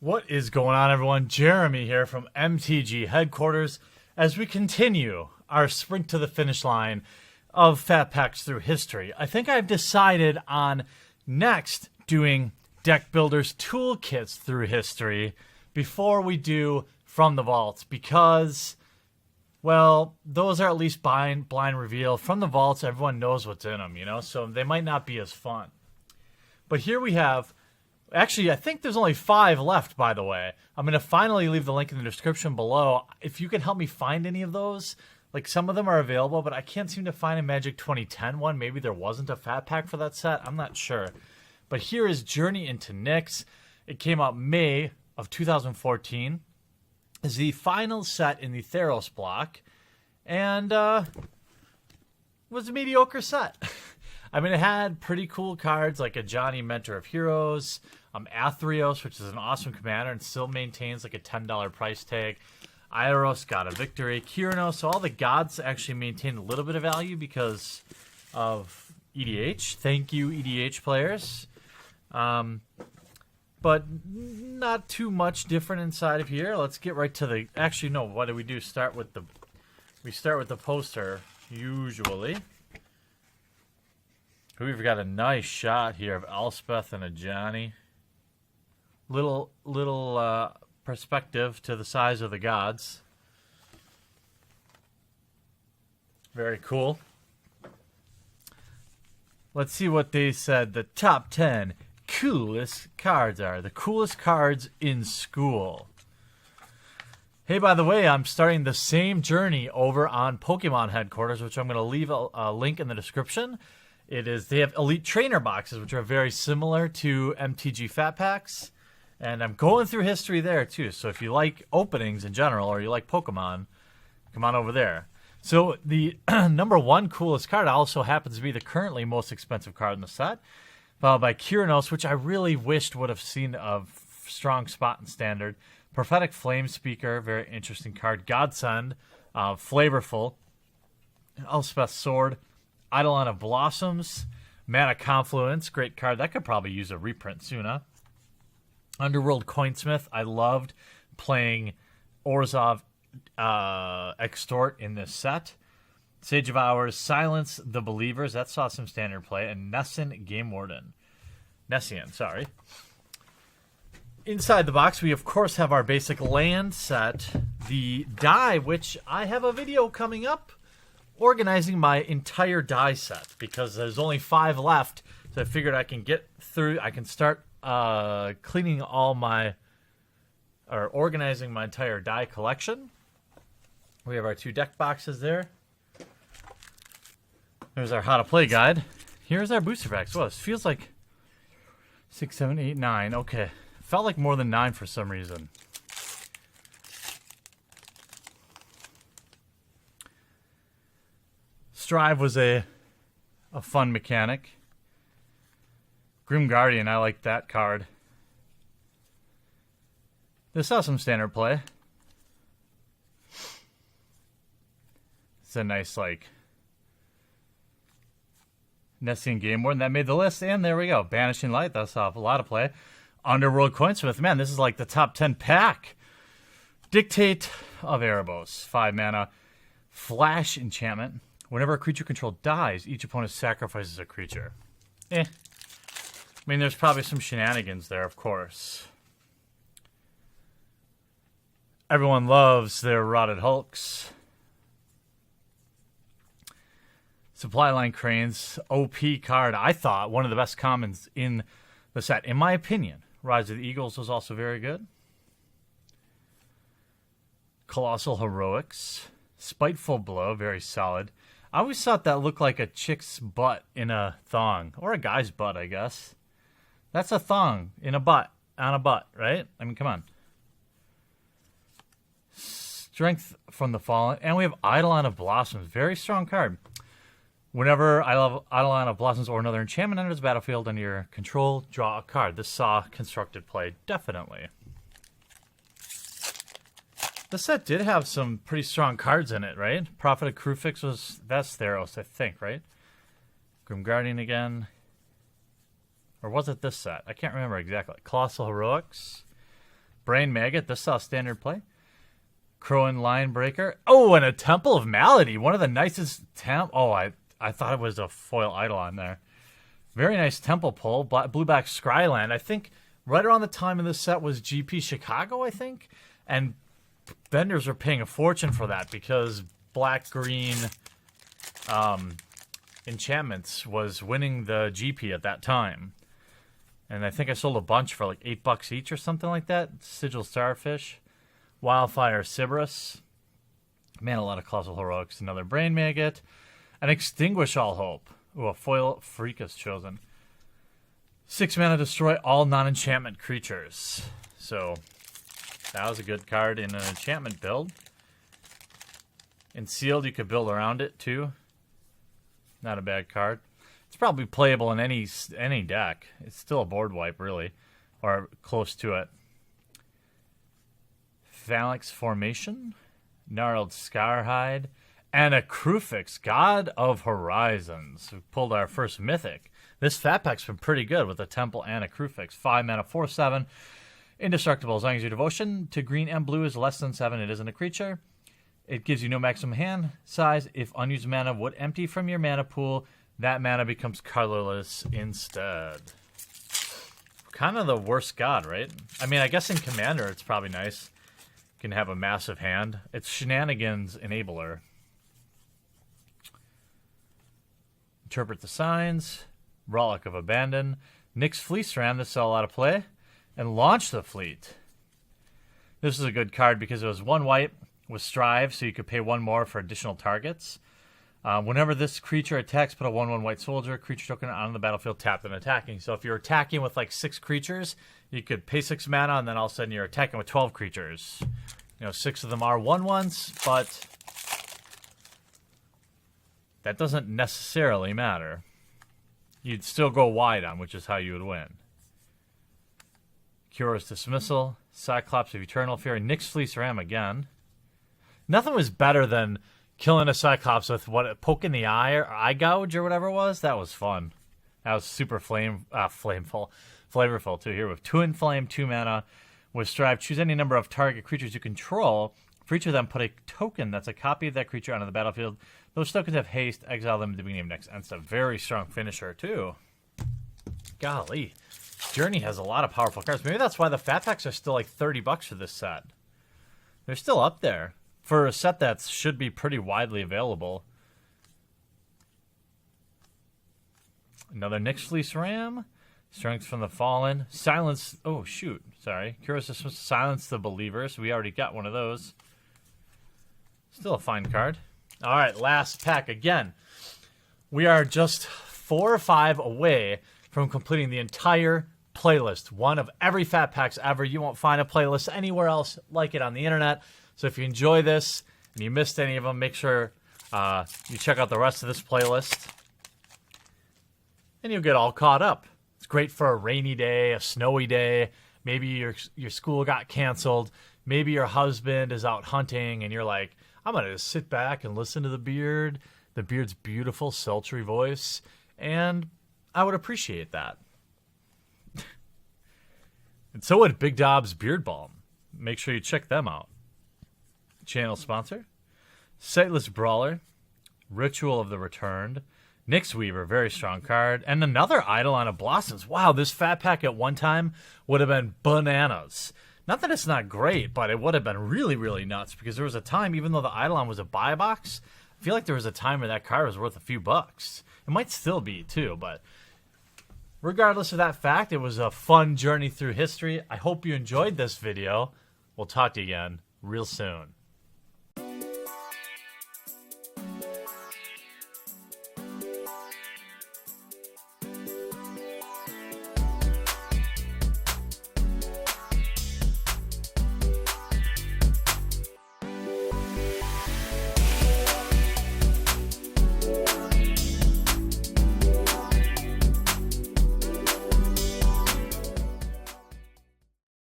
What is going on, everyone? Jeremy here from MTG Headquarters as we continue our sprint to the finish line of Fat Packs through history. I think I've decided on next doing Deck Builders Toolkits through history before we do From the Vaults because, well, those are at least blind reveal. From the Vaults, everyone knows what's in them, so they might not be as fun. But here we have... Actually, I think there's only 5 left, by the way. I'm going to finally leave the link in the description below. If you can help me find any of those, like some of them are available, but I can't seem to find a Magic 2010 one. Maybe there wasn't a Fat Pack for that set. I'm not sure. But here is Journey into Nyx. It came out May of 2014. It's the final set in the Theros block. And was a mediocre set. I mean, it had pretty cool cards like a Johnny Mentor of Heroes, Athreos, which is an awesome commander and still maintains like a $10 price tag. Iros got a victory. Kiranos, so all the gods actually maintain a little bit of value because of EDH. Thank you, EDH players. But not too much different inside of here. Let's get right to the... Actually, no, what do? We start with the poster, usually. We've got a nice shot here of Elspeth and a Johnny. Little perspective to the size of the gods. Very cool. Let's see what they said the top 10 coolest cards are. The coolest cards in school. Hey, by the way, I'm starting the same journey over on Pokemon Headquarters, which I'm going to leave a link in the description. They have Elite Trainer boxes, which are very similar to MTG Fat Packs. And I'm going through history there, too. So if you like openings in general, or you like Pokemon, come on over there. So the number 1 coolest card also happens to be the currently most expensive card in the set, followed by Kiranos, which I really wished would have seen a strong spot in Standard. Prophetic Flame Speaker, very interesting card. Godsend, flavorful. Elspeth's Sword. Eidolon of Blossoms, Mana Confluence, great card. That could probably use a reprint soon, huh? Underworld Coinsmith, I loved playing Orzhov Extort in this set. Sage of Hours, Silence the Believers, that saw some standard play, and Nessian Game Warden. Nessian, sorry. Inside the box, we of course have our basic land set, the die, which I have a video coming up organizing my entire die set because there's only 5 left, so I figured I can get through. I can start cleaning organizing my entire die collection. We have our 2 deck boxes there. There's our how to play guide. Here's our booster packs. Well, this feels like 6, 7, 8, 9. Okay, felt like more than 9 for some reason. Strive was a fun mechanic. Grim Guardian, I like that card. This saw some standard play. It's a nice, Nessian Game Warden. That made the list, and there we go. Banishing Light, that saw a lot of play. Underworld Coinsmith, man, this is like the top 10 pack. Dictate of Erebos, 5 mana. Flash Enchantment. Whenever a creature controlled dies, each opponent sacrifices a creature. I mean, there's probably some shenanigans there, of course. Everyone loves their Rotted Hulks. Supply Line Cranes, OP card. I thought one of the best commons in the set. In my opinion, Rise of the Eagles was also very good. Colossal Heroics. Spiteful Blow, very solid. I always thought that looked like a chick's butt in a thong. Or a guy's butt, I guess. That's a thong in a butt. On a butt, right? I mean, come on. Strength from the Fallen. And we have Eidolon of Blossoms. Very strong card. Whenever Eidolon of Blossoms or another enchantment enters the battlefield under your control, draw a card. This saw constructed play, definitely. The set did have some pretty strong cards in it, right? Prophet of Crufix that's Theros, I think, right? Grim Guardian again. Or was it this set? I can't remember exactly. Colossal Heroics. Brain Maggot. This saw standard play. Crowan Line Breaker. Oh, and a Temple of Malady. One of the nicest Oh, I thought it was a foil Eidolon there. Very nice Temple pull. Blueback Scryland. I think right around the time of this set was GP Chicago, I think. And vendors were paying a fortune for that because black-green Enchantments was winning the GP at that time. And I think I sold a bunch for like $8 each or something like that. Sigil Starfish. Wildfire Sybaris. Man, a lot of Colossal Heroics. Another Brain Maggot. And Extinguish All Hope. Ooh, a foil Freak is chosen. 6 mana, destroy all non-enchantment creatures. So, that was a good card in an enchantment build. In sealed, you could build around it too. Not a bad card. It's probably playable in any deck. It's still a board wipe, really, or close to it. Phalanx Formation, Gnarled Scarhide, and a Krufix, God of Horizons. We pulled our first mythic. This Fat Pack's been pretty good with a Temple and a Krufix. 5 mana, 4/7. Indestructible. As long as your devotion to green and blue is less than 7, it isn't a creature. It gives you no maximum hand size. If unused mana would empty from your mana pool, that mana becomes colorless instead. Kind of the worst god, right? I mean, I guess in Commander it's probably nice. You can have a massive hand. It's Shenanigans Enabler. Interpret the Signs. Relic of Abandon. Nyx Fleece Ram, this saw a lot of play. And Launch the Fleet. This is a good card because it was 1 white with Strive, so you could pay 1 more for additional targets. Whenever this creature attacks, put a 1/1 white soldier creature token on the battlefield, tapped and attacking. So if you're attacking with like 6 creatures, you could pay 6 mana, and then all of a sudden you're attacking with 12 creatures. You know, 6 of them are 1/1s, but that doesn't necessarily matter. You'd still go wide on, which is how you would win. Cura's Dismissal, Cyclops of Eternal Fury, Nyx Fleece Ram again. Nothing was better than killing a Cyclops with what, a poke in the eye or eye gouge or whatever it was. That was fun. That was super flavorful too. Here with 2 Inflame, 2 mana. With Strive, choose any number of target creatures you control. For each of them, put a token that's a copy of that creature onto the battlefield. Those tokens have haste. Exile them at the beginning of next end step. Very strong finisher too. Golly. Journey has a lot of powerful cards. Maybe that's why the Fat Packs are still like $30 for this set. They're still up there for a set that should be pretty widely available. Another Nyx Fleece Ram. Strength from the Fallen. Silence. Oh, shoot. Sorry. Curious to Silence the Believers. We already got one of those. Still a fine card. All right, last pack again. We are just 4 or 5 away from completing the entire playlist. One of every Fat Packs ever. You won't find a playlist anywhere else like it on the internet. So if you enjoy this and you missed any of them, make sure you check out the rest of this playlist. And you'll get all caught up. It's great for a rainy day, a snowy day. Maybe your school got canceled. Maybe your husband is out hunting and you're like, I'm going to sit back and listen to the Beard's beautiful, sultry voice. And I would appreciate that. And so would Big Dob's Beard Balm. Make sure you check them out. Channel sponsor. Sightless Brawler. Ritual of the Returned. Nyx Weaver, very strong card. And another Eidolon of Blossoms. Wow, this Fat Pack at one time would have been bananas. Not that it's not great, but it would have been really, really nuts. Because there was a time, even though the Eidolon was a buy box, I feel like there was a time where that card was worth a few bucks. It might still be, too. But regardless of that fact, it was a fun journey through history. I hope you enjoyed this video. We'll talk to you again real soon.